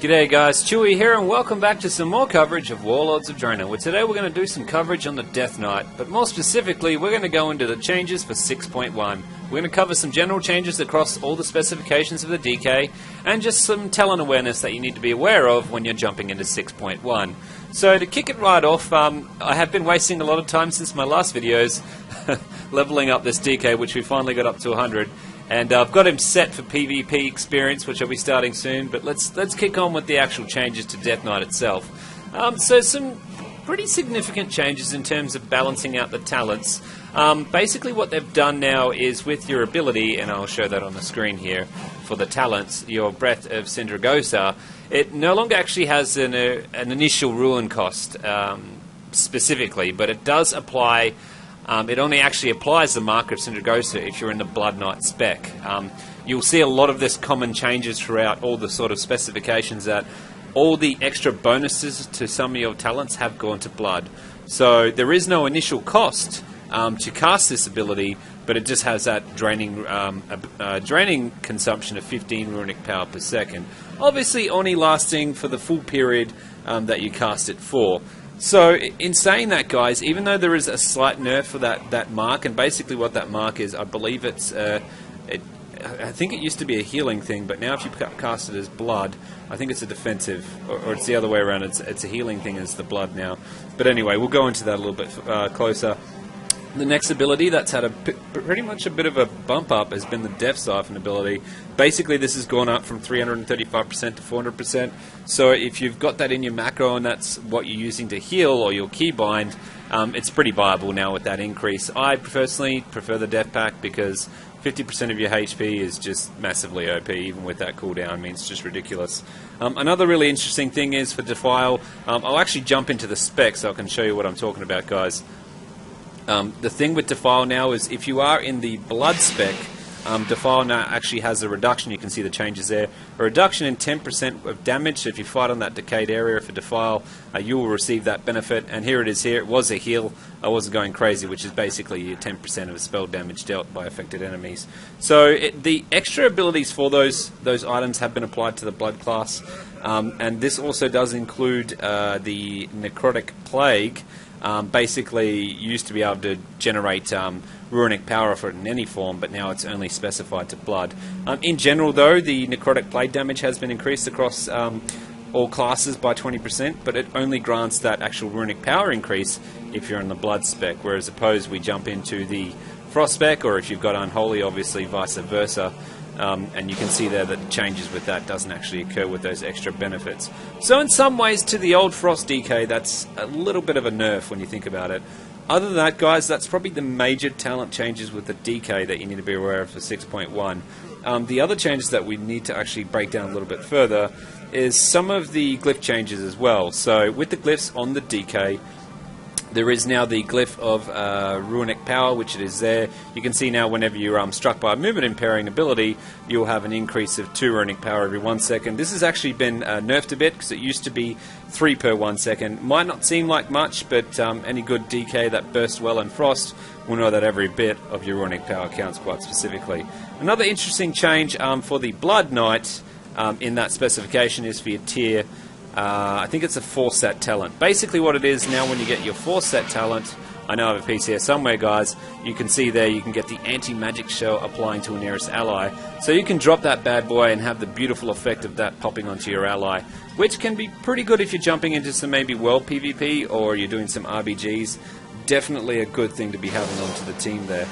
G'day guys, Chewy here and welcome back to some more coverage of Warlords of Draenor, where today we're going to do some coverage on the Death Knight, but more specifically we're going to go into the changes for 6.1. We're going to cover some general changes across all the specifications of the DK, and just some talent awareness that you need to be aware of when you're jumping into 6.1. So to kick it right off, I have been wasting a lot of time since my last videos leveling up this DK, which we finally got up to 100. And I've got him set for PvP experience, which I'll be starting soon. But let's kick on with the actual changes to Death Knight itself. So some pretty significant changes in terms of balancing out the talents. Basically what they've done now is with your ability, and I'll show that on the screen here, for the talents, your Breath of Sindragosa, it no longer actually has an initial ruin cost specifically, but it does apply. It only actually applies the Mark of Sindragosa if you're in the Blood Knight spec. You'll see a lot of this common changes throughout all the sort of specifications, that all the extra bonuses to some of your talents have gone to Blood. So there is no initial cost to cast this ability, but it just has that draining consumption of 15 runic power per second. Obviously only lasting for the full period that you cast it for. So, in saying that, guys, even though there is a slight nerf for that mark, and basically what that mark is, I believe it's, I think it used to be a healing thing, but now if you cast it as blood, I think it's a defensive, or it's the other way around, it's a healing thing as the blood now. But anyway, we'll go into that a little bit closer. The next ability that's had pretty much a bit of a bump up has been the Death Siphon ability. Basically, this has gone up from 335% to 400%. So if you've got that in your macro and that's what you're using to heal or your keybind, it's pretty viable now with that increase. I personally prefer the Death Pack because 50% of your HP is just massively OP, even with that cooldown. I mean, it's just ridiculous. Another really interesting thing is for Defile. I'll actually jump into the spec so I can show you what I'm talking about, guys. The thing with Defile now is if you are in the Blood spec, Defile now actually has a reduction. You can see the changes there. A reduction in 10% of damage. So if you fight on that decayed area for Defile, you will receive that benefit. And here it is here. It was a heal. I wasn't going crazy, which is basically your 10% of spell damage dealt by affected enemies. So the extra abilities for those items have been applied to the Blood class. And this also does include the Necrotic Plague. Basically used to be able to generate runic power for it in any form, but now it's only specified to blood. In general, though, the necrotic plague damage has been increased across all classes by 20%, but it only grants that actual runic power increase if you're in the blood spec, whereas opposed we jump into the frost spec, or if you've got unholy, obviously vice versa. And you can see there that changes with that doesn't actually occur with those extra benefits. So in some ways, to the old Frost DK, that's a little bit of a nerf when you think about it. Other than that, guys, that's probably the major talent changes with the DK that you need to be aware of for 6.1. The other changes that we need to actually break down a little bit further is some of the glyph changes as well. So with the glyphs on the DK, there is now the glyph of runic power, which it is there. You can see now whenever you're struck by a movement impairing ability, you'll have an increase of 2 runic power every 1 second. This has actually been nerfed a bit because it used to be 3 per 1 second. Might not seem like much, but any good DK that bursts well in Frost will know that every bit of your runic power counts quite specifically. Another interesting change for the Blood Knight in that specification is for your tier. I think it's a 4-set talent. Basically what it is now, when you get your 4-set talent, I know I have a piece here somewhere, guys, you can see there you can get the anti-magic shell applying to a nearest ally. So you can drop that bad boy and have the beautiful effect of that popping onto your ally, which can be pretty good if you're jumping into some maybe world PvP or you're doing some RBGs. Definitely a good thing to be having onto the team there.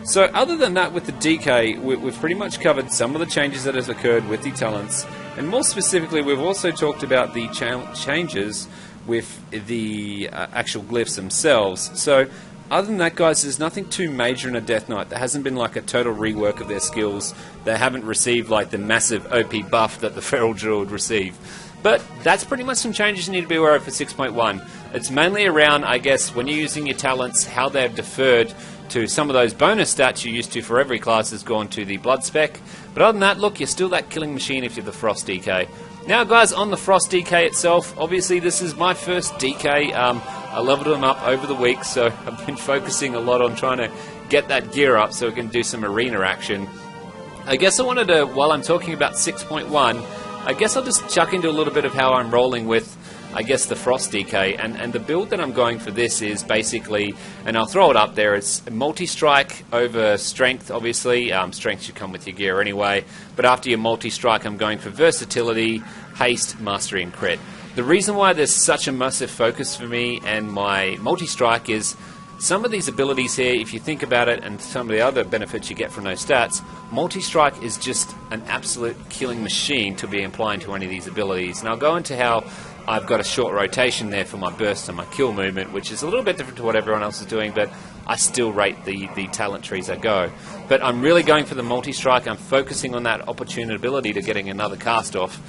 So other than that, with the DK, we've pretty much covered some of the changes that has occurred with the talents, and more specifically we've also talked about the changes with the actual glyphs themselves. So other than that, guys, there's nothing too major in a Death Knight. There hasn't been like a total rework of their skills. They haven't received like the massive OP buff that the Feral Druid received. But that's pretty much some changes you need to be aware of for 6.1. It's mainly around, I guess, when you're using your talents, how they've deferred to some of those bonus stats you used to for every class has gone to the Blood spec. But other than that, look, you're still that killing machine if you're the Frost DK. Now, guys, on the Frost DK itself, obviously this is my first DK. I leveled them up over the week, so I've been focusing a lot on trying to get that gear up so we can do some arena action. I guess I wanted to, while I'm talking about 6.1, I guess I'll just chuck into a little bit of how I'm rolling with, I guess, the Frost DK, and the build that I'm going for this is basically, and I'll throw it up there, it's multi-strike over strength, obviously. Strength should come with your gear anyway, but after your multi-strike I'm going for versatility, haste, mastery and crit. The reason why there's such a massive focus for me and my multi-strike is some of these abilities here, if you think about it, and some of the other benefits you get from those stats, multi-strike is just an absolute killing machine to be applying to any of these abilities. And I'll go into how I've got a short rotation there for my burst and my kill movement, which is a little bit different to what everyone else is doing, but I still rate the talent trees I go. But I'm really going for the multi-strike. I'm focusing on that opportunity ability to getting another cast off,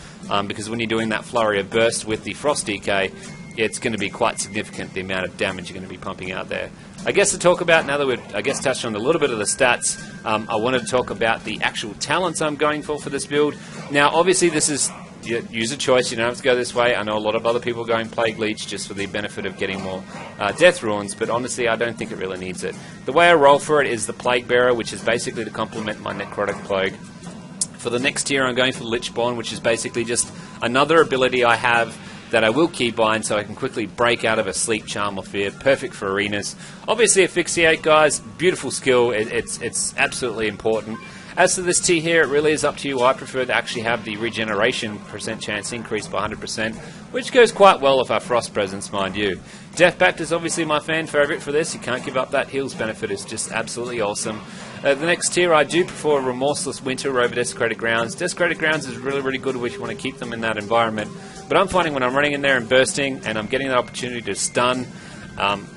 because when you're doing that flurry of burst with the Frost DK, it's going to be quite significant, the amount of damage you're going to be pumping out there. I guess to talk about, now that we've, I guess, touched on a little bit of the stats, I wanted to talk about the actual talents I'm going for this build. Now, obviously, this is user choice. You don't have to go this way. I know a lot of other people going Plague Leech just for the benefit of getting more Death Runes, but honestly, I don't think it really needs it. The way I roll for it is the Plague Bearer, which is basically to complement my Necrotic Plague. For the next tier, I'm going for the Lichborn, which is basically just another ability I have that I will keybind so I can quickly break out of a Sleep, Charm or Fear. Perfect for arenas. Obviously, Asphyxiate, guys, beautiful skill. It's absolutely important. As to this tier here, it really is up to you. I prefer to actually have the regeneration % chance increased by 100%, which goes quite well with our Frost presence, mind you. Death Pact is obviously my fan favourite for this. You can't give up that heals benefit. It's just absolutely awesome. The next tier, I do prefer Remorseless Winter over Desecrated Grounds. Desecrated Grounds is really, really good if you want to keep them in that environment. But I'm finding when I'm running in there and bursting, and I'm getting the opportunity to stun,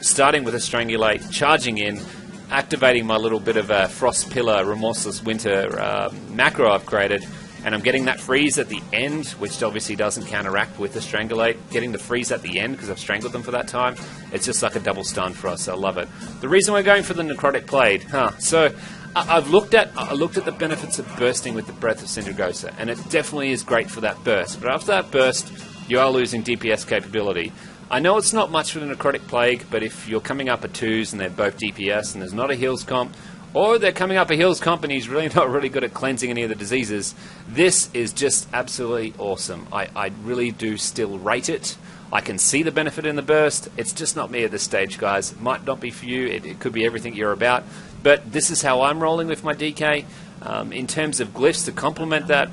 starting with a Strangulate, charging in, activating my little bit of a Frost Pillar, Remorseless Winter macro I've created, and I'm getting that freeze at the end, which obviously doesn't counteract with the Strangulate. Getting the freeze at the end, because I've strangled them for that time, it's just like a double stun for us, so I love it. The reason we're going for the Necrotic Blade, so I looked at the benefits of bursting with the Breath of Sindragosa, and it definitely is great for that burst, but after that burst, you are losing DPS capability. I know it's not much for the Necrotic Plague, but if you're coming up at 2s and they're both DPS and there's not a heals comp, or they're coming up a heals comp and he's really not really good at cleansing any of the diseases, this is just absolutely awesome. I really do still rate it. I can see the benefit in the burst. It's just not me at this stage, guys. It might not be for you. It could be everything you're about. But this is how I'm rolling with my DK. In terms of glyphs, to complement that,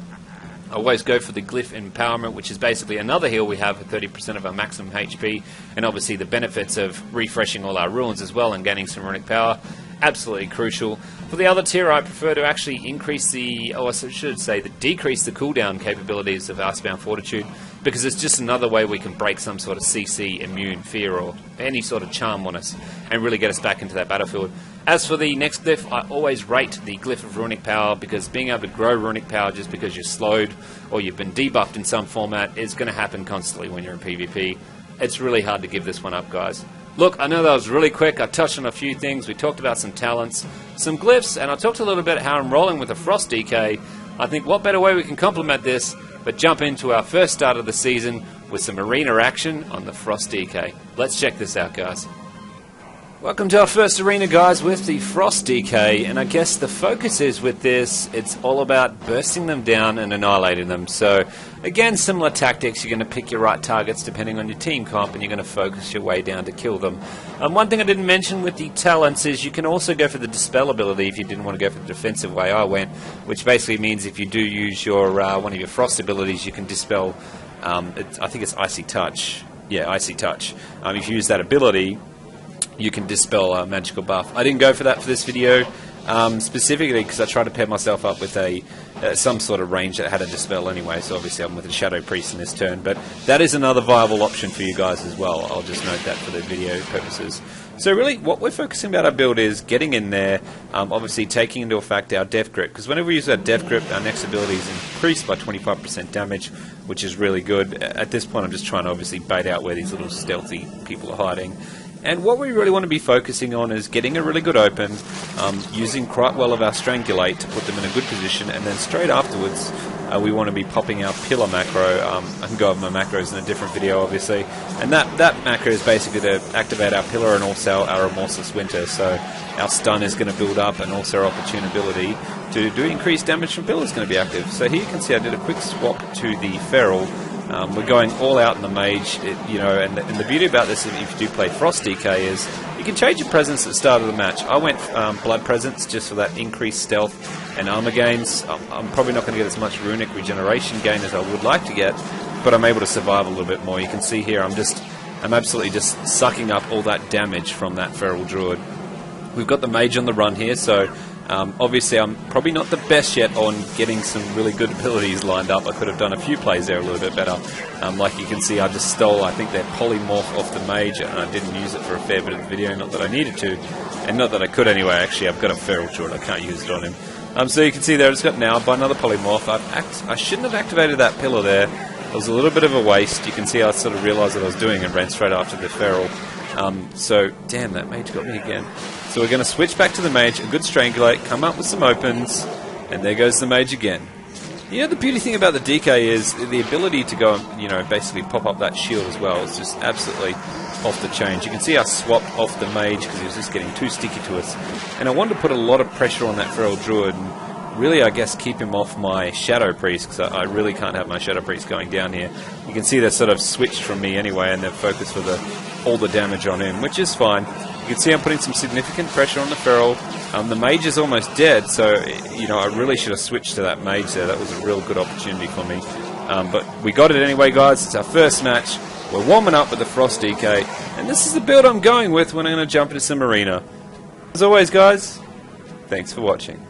I always go for the Glyph Empowerment, which is basically another heal we have at 30% of our maximum HP, and obviously the benefits of refreshing all our runes as well and gaining some runic power. Absolutely crucial. For the other tier, I prefer to actually increase the, decrease the cooldown capabilities of Icebound Fortitude, because it's just another way we can break some sort of CC, immune, fear, or any sort of charm on us, and really get us back into that battlefield. As for the next glyph, I always rate the Glyph of Runic Power, because being able to grow Runic Power just because you're slowed, or you've been debuffed in some format, is going to happen constantly when you're in PvP. It's really hard to give this one up, guys. Look, I know that was really quick. I touched on a few things. We talked about some talents, some glyphs, and I talked a little bit how I'm rolling with the Frost DK. I think what better way we can complement this but jump into our first start of the season with some arena action on the Frost DK. Let's check this out, guys. Welcome to our first arena, guys, with the Frost DK, and I guess the focus is with this, it's all about bursting them down and annihilating them. So, again, similar tactics. You're going to pick your right targets depending on your team comp, and you're going to focus your way down to kill them. One thing I didn't mention with the talents is you can also go for the Dispel ability if you didn't want to go for the defensive way I went, which basically means if you do use your one of your Frost abilities, you can Dispel, I think it's Icy Touch. Yeah, Icy Touch. If you use that ability, you can dispel a magical buff. I didn't go for that for this video, specifically because I tried to pair myself up with some sort of range that had a dispel anyway, so obviously I'm with a Shadow Priest in this turn, but that is another viable option for you guys as well. I'll just note that for the video purposes. So really, what we're focusing about our build is getting in there, obviously taking into effect our Death Grip, because whenever we use our Death Grip, our next ability is increased by 25% damage, which is really good. At this point, I'm just trying to obviously bait out where these little stealthy people are hiding. And what we really want to be focusing on is getting a really good open, using quite well of our Strangulate to put them in a good position, and then straight afterwards we want to be popping our Pillar macro. I can go over my macros in a different video obviously, and that macro is basically to activate our Pillar and also our Remorseless Winter, so our stun is going to build up and also our opportune ability to do increased damage from Pillar is going to be active. So here you can see I did a quick swap to the Feral. We're going all out in the Mage, and the beauty about this, if you do play Frost DK, is you can change your presence at the start of the match. I went Blood Presence just for that increased stealth and armor gains. I'm probably not going to get as much runic regeneration gain as I would like to get, but I'm able to survive a little bit more. You can see here I'm absolutely just sucking up all that damage from that Feral Druid. We've got the Mage on the run here, so obviously I'm probably not the best yet on getting some really good abilities lined up. I could have done a few plays there a little bit better. Like you can see, I just stole, I think, their Polymorph off the Mage, and I didn't use it for a fair bit of the video, not that I needed to, and not that I could anyway. Actually, I've got a Feral Druid, I can't use it on him. So you can see there, I just got nailed by another Polymorph. I shouldn't have activated that Pillar there. It was a little bit of a waste. You can see I sort of realised what I was doing and ran straight after the Feral. So, damn, that Mage got me again. So we're going to switch back to the Mage, a good Strangulate, come up with some opens, and there goes the Mage again. The beauty thing about the DK is the ability to go and, basically pop up that shield as well. It's just absolutely off the chain. You can see I swapped off the Mage because he was just getting too sticky to us. And I wanted to put a lot of pressure on that Feral Druid and really, I guess, keep him off my Shadow Priest, because I really can't have my Shadow Priest going down here. You can see they're sort of switched from me anyway, and they're focused for all the damage on him, which is fine. You can see I'm putting some significant pressure on the Feral. The Mage is almost dead, so I really should have switched to that Mage there. That was a real good opportunity for me. But we got it anyway, guys. It's our first match. We're warming up with the Frost DK, and this is the build I'm going with when I'm going to jump into some arena. As always, guys, thanks for watching.